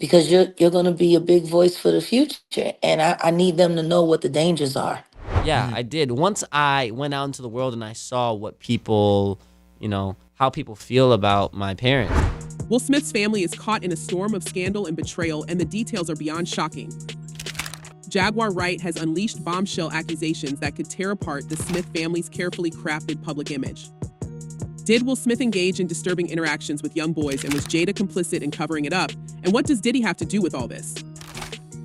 because you're going to be a big voice for the future, and I need them to know what the dangers are. Yeah, I did. Once I went out into the world and I saw what people, how people feel about my parents. Will Smith's family is caught in a storm of scandal and betrayal, and the details are beyond shocking. Jaguar Wright has unleashed bombshell accusations that could tear apart the Smith family's carefully crafted public image. Did Will Smith engage in disturbing interactions with young boys, and was Jada complicit in covering it up? And what does Diddy have to do with all this?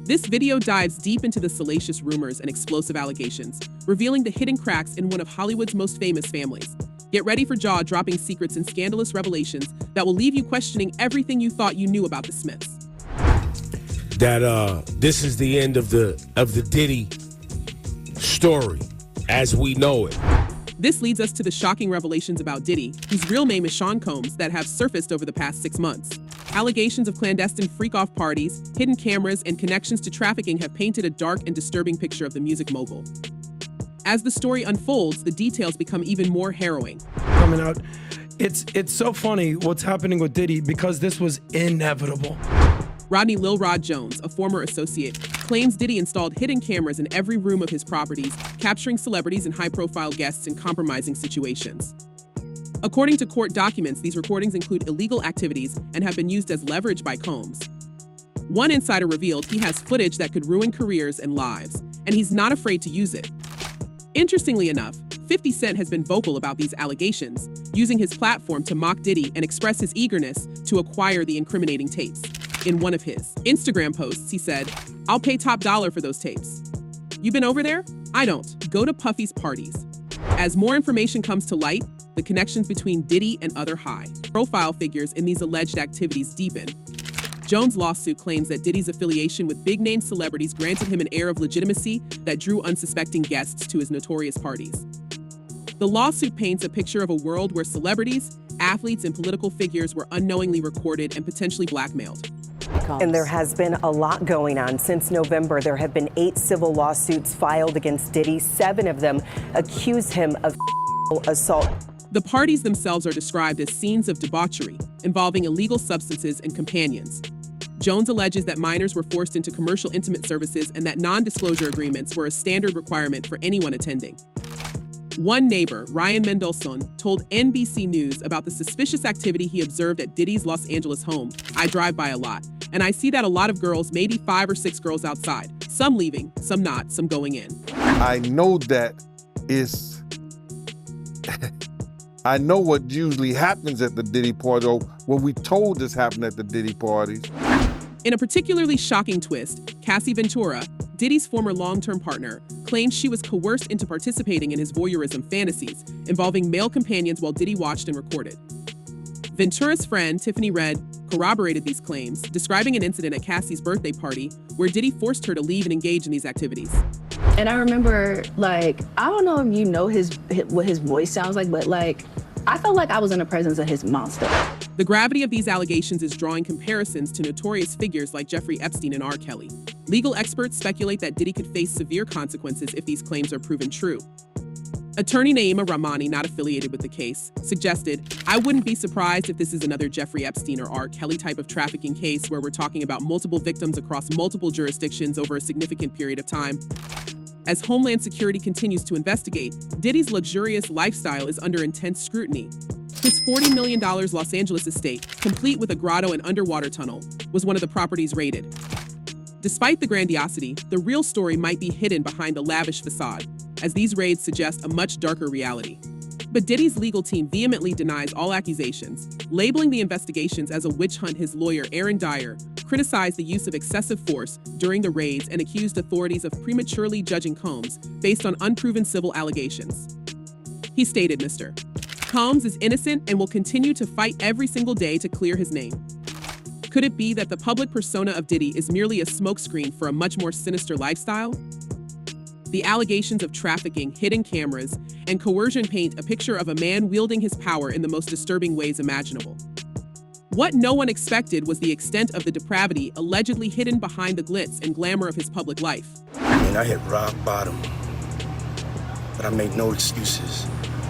This video dives deep into the salacious rumors and explosive allegations, revealing the hidden cracks in one of Hollywood's most famous families. Get ready for jaw-dropping secrets and scandalous revelations that will leave you questioning everything you thought you knew about the Smiths. This is the end of the Diddy story as we know it. This leads us to the shocking revelations about Diddy, whose real name is Sean Combs, that have surfaced over the past 6 months. Allegations of clandestine freak-off parties, hidden cameras, and connections to trafficking have painted a dark and disturbing picture of the music mogul. As the story unfolds, the details become even more harrowing. Coming out, it's so funny what's happening with Diddy because this was inevitable. Rodney Lil Rod Jones, a former associate, claims Diddy installed hidden cameras in every room of his properties, capturing celebrities and high-profile guests in compromising situations. According to court documents, these recordings include illegal activities and have been used as leverage by Combs. One insider revealed he has footage that could ruin careers and lives, and he's not afraid to use it. Interestingly enough, 50 Cent has been vocal about these allegations, using his platform to mock Diddy and express his eagerness to acquire the incriminating tapes. In one of his Instagram posts, he said, "I'll pay top dollar for those tapes. You been over there? I don't. Go to Puffy's parties." As more information comes to light, the connections between Diddy and other high-profile figures in these alleged activities deepen. Jones' lawsuit claims that Diddy's affiliation with big-name celebrities granted him an air of legitimacy that drew unsuspecting guests to his notorious parties. The lawsuit paints a picture of a world where celebrities, athletes, and political figures were unknowingly recorded and potentially blackmailed. And there has been a lot going on. Since November, there have been 8 civil lawsuits filed against Diddy. 7 of them accuse him of assault. The parties themselves are described as scenes of debauchery, involving illegal substances and companions. Jones alleges that minors were forced into commercial intimate services and that non-disclosure agreements were a standard requirement for anyone attending. One neighbor, Ryan Mendelsohn, told NBC News about the suspicious activity he observed at Diddy's Los Angeles home. "I drive by a lot, and I see that a lot of girls, maybe 5 or 6 girls outside, some leaving, some not, some going in." I know that is, I know what usually happens at the Diddy party, or what we told us happened at the Diddy parties. In a particularly shocking twist, Cassie Ventura, Diddy's former long-term partner, claims she was coerced into participating in his voyeurism fantasies, involving male companions while Diddy watched and recorded. Ventura's friend, Tiffany Red, corroborated these claims, describing an incident at Cassie's birthday party where Diddy forced her to leave and engage in these activities. And I remember, I don't know if you know what his voice sounds like, but I felt like I was in the presence of his monster. The gravity of these allegations is drawing comparisons to notorious figures like Jeffrey Epstein and R. Kelly. Legal experts speculate that Diddy could face severe consequences if these claims are proven true. Attorney Naima Rahmani, not affiliated with the case, suggested, "I wouldn't be surprised if this is another Jeffrey Epstein or R. Kelly type of trafficking case where we're talking about multiple victims across multiple jurisdictions over a significant period of time." As Homeland Security continues to investigate, Diddy's luxurious lifestyle is under intense scrutiny. His $40 million Los Angeles estate, complete with a grotto and underwater tunnel, was one of the properties raided. Despite the grandiosity, the real story might be hidden behind the lavish facade, as these raids suggest a much darker reality. But Diddy's legal team vehemently denies all accusations, labeling the investigations as a witch hunt. His lawyer, Aaron Dyer, criticized the use of excessive force during the raids and accused authorities of prematurely judging Combs based on unproven civil allegations. He stated, "Mr. Combs is innocent and will continue to fight every single day to clear his name." Could it be that the public persona of Diddy is merely a smokescreen for a much more sinister lifestyle? The allegations of trafficking, hidden cameras, and coercion paint a picture of a man wielding his power in the most disturbing ways imaginable. What no one expected was the extent of the depravity allegedly hidden behind the glitz and glamour of his public life. I hit rock bottom, but I make no excuses.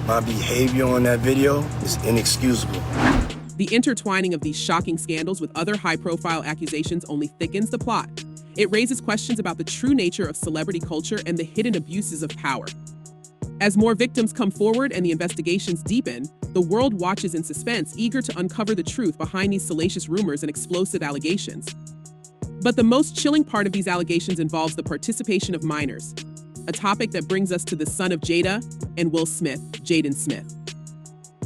My behavior on that video is inexcusable. The intertwining of these shocking scandals with other high-profile accusations only thickens the plot. It raises questions about the true nature of celebrity culture and the hidden abuses of power. As more victims come forward and the investigations deepen, the world watches in suspense, eager to uncover the truth behind these salacious rumors and explosive allegations. But the most chilling part of these allegations involves the participation of minors, a topic that brings us to the son of Jada and Will Smith, Jaden Smith.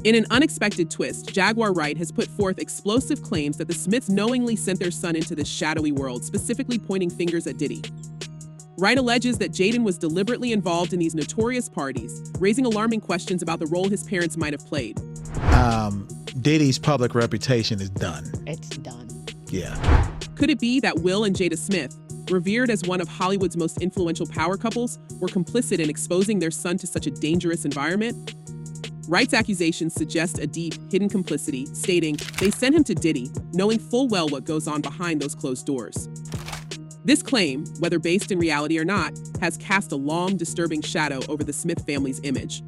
In an unexpected twist, Jaguar Wright has put forth explosive claims that the Smiths knowingly sent their son into this shadowy world, specifically pointing fingers at Diddy. Wright alleges that Jaden was deliberately involved in these notorious parties, raising alarming questions about the role his parents might have played. Diddy's public reputation is done. It's done. Yeah. Could it be that Will and Jada Smith, revered as one of Hollywood's most influential power couples, were complicit in exposing their son to such a dangerous environment? Wright's accusations suggest a deep, hidden complicity, stating they sent him to Diddy, knowing full well what goes on behind those closed doors. This claim, whether based in reality or not, has cast a long, disturbing shadow over the Smith family's image.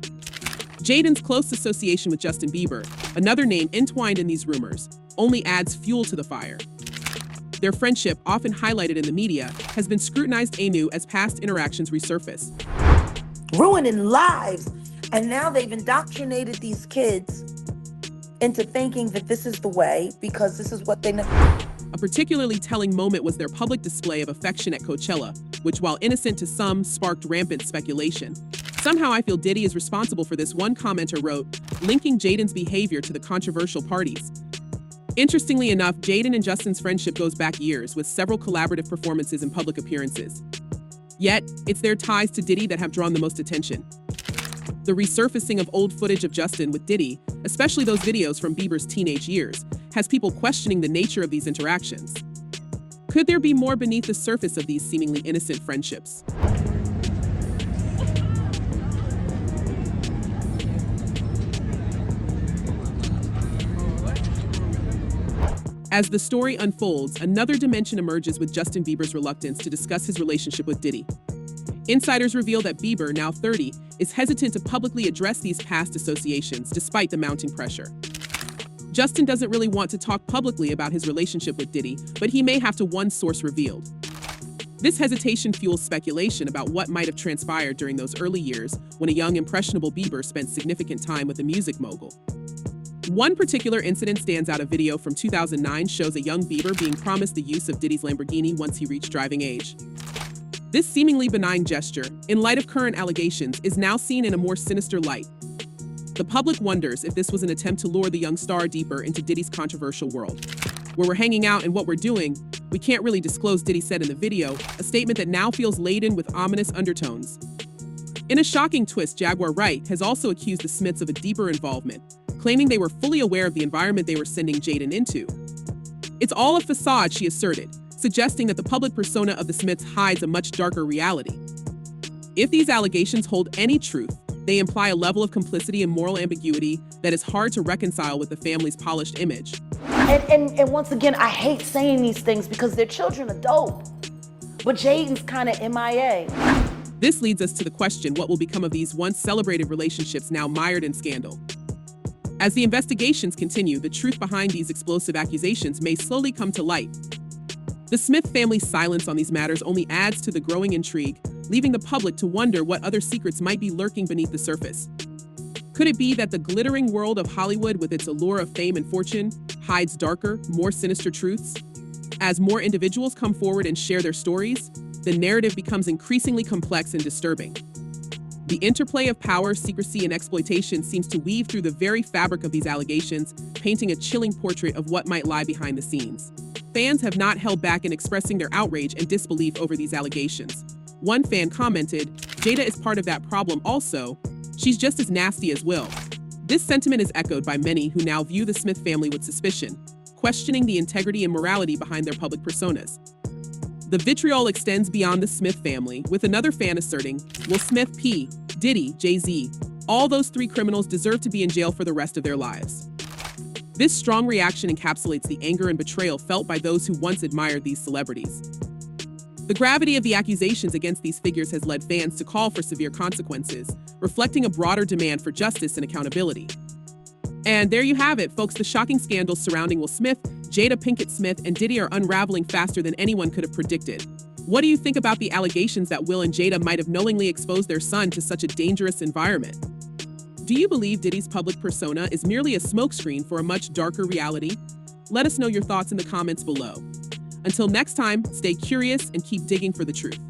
Jaden's close association with Justin Bieber, another name entwined in these rumors, only adds fuel to the fire. Their friendship, often highlighted in the media, has been scrutinized anew as past interactions resurface. Ruining lives. And now they've indoctrinated these kids into thinking that this is the way because this is what they know. A particularly telling moment was their public display of affection at Coachella, which, while innocent to some, sparked rampant speculation. Somehow I feel Diddy is responsible for this, one commenter wrote, linking Jaden's behavior to the controversial parties. Interestingly enough, Jaden and Justin's friendship goes back years, with several collaborative performances and public appearances. Yet, it's their ties to Diddy that have drawn the most attention. The resurfacing of old footage of Justin with Diddy, especially those videos from Bieber's teenage years, has people questioning the nature of these interactions. Could there be more beneath the surface of these seemingly innocent friendships? As the story unfolds, another dimension emerges with Justin Bieber's reluctance to discuss his relationship with Diddy. Insiders reveal that Bieber, now 30, is hesitant to publicly address these past associations despite the mounting pressure. Justin doesn't really want to talk publicly about his relationship with Diddy, but he may have to, one source revealed. This hesitation fuels speculation about what might have transpired during those early years when a young, impressionable Bieber spent significant time with the music mogul. One particular incident stands out. A video from 2009 shows a young Bieber being promised the use of Diddy's Lamborghini once he reached driving age. This seemingly benign gesture, in light of current allegations, is now seen in a more sinister light. The public wonders if this was an attempt to lure the young star deeper into Diddy's controversial world. Where we're hanging out and what we're doing, we can't really disclose, Diddy said in the video, a statement that now feels laden with ominous undertones. In a shocking twist, Jaguar Wright has also accused the Smiths of a deeper involvement, claiming they were fully aware of the environment they were sending Jaden into. It's all a facade, she asserted, suggesting that the public persona of the Smiths hides a much darker reality. If these allegations hold any truth, they imply a level of complicity and moral ambiguity that is hard to reconcile with the family's polished image. And once again, I hate saying these things because their children are dope, but Jaden's kind of MIA. This leads us to the question, what will become of these once celebrated relationships now mired in scandal? As the investigations continue, the truth behind these explosive accusations may slowly come to light. The Smith family's silence on these matters only adds to the growing intrigue, leaving the public to wonder what other secrets might be lurking beneath the surface. Could it be that the glittering world of Hollywood, with its allure of fame and fortune, hides darker, more sinister truths? As more individuals come forward and share their stories, the narrative becomes increasingly complex and disturbing. The interplay of power, secrecy, and exploitation seems to weave through the very fabric of these allegations, painting a chilling portrait of what might lie behind the scenes. Fans have not held back in expressing their outrage and disbelief over these allegations. One fan commented, "Jada is part of that problem also. She's just as nasty as Will." This sentiment is echoed by many who now view the Smith family with suspicion, questioning the integrity and morality behind their public personas. The vitriol extends beyond the Smith family, with another fan asserting, "Will Smith, P, Diddy, Jay-Z, all those three criminals deserve to be in jail for the rest of their lives." This strong reaction encapsulates the anger and betrayal felt by those who once admired these celebrities. The gravity of the accusations against these figures has led fans to call for severe consequences, reflecting a broader demand for justice and accountability. And there you have it, folks. The shocking scandals surrounding Will Smith, Jada Pinkett Smith, and Diddy are unraveling faster than anyone could have predicted. What do you think about the allegations that Will and Jada might have knowingly exposed their son to such a dangerous environment? Do you believe Diddy's public persona is merely a smokescreen for a much darker reality? Let us know your thoughts in the comments below. Until next time, stay curious and keep digging for the truth.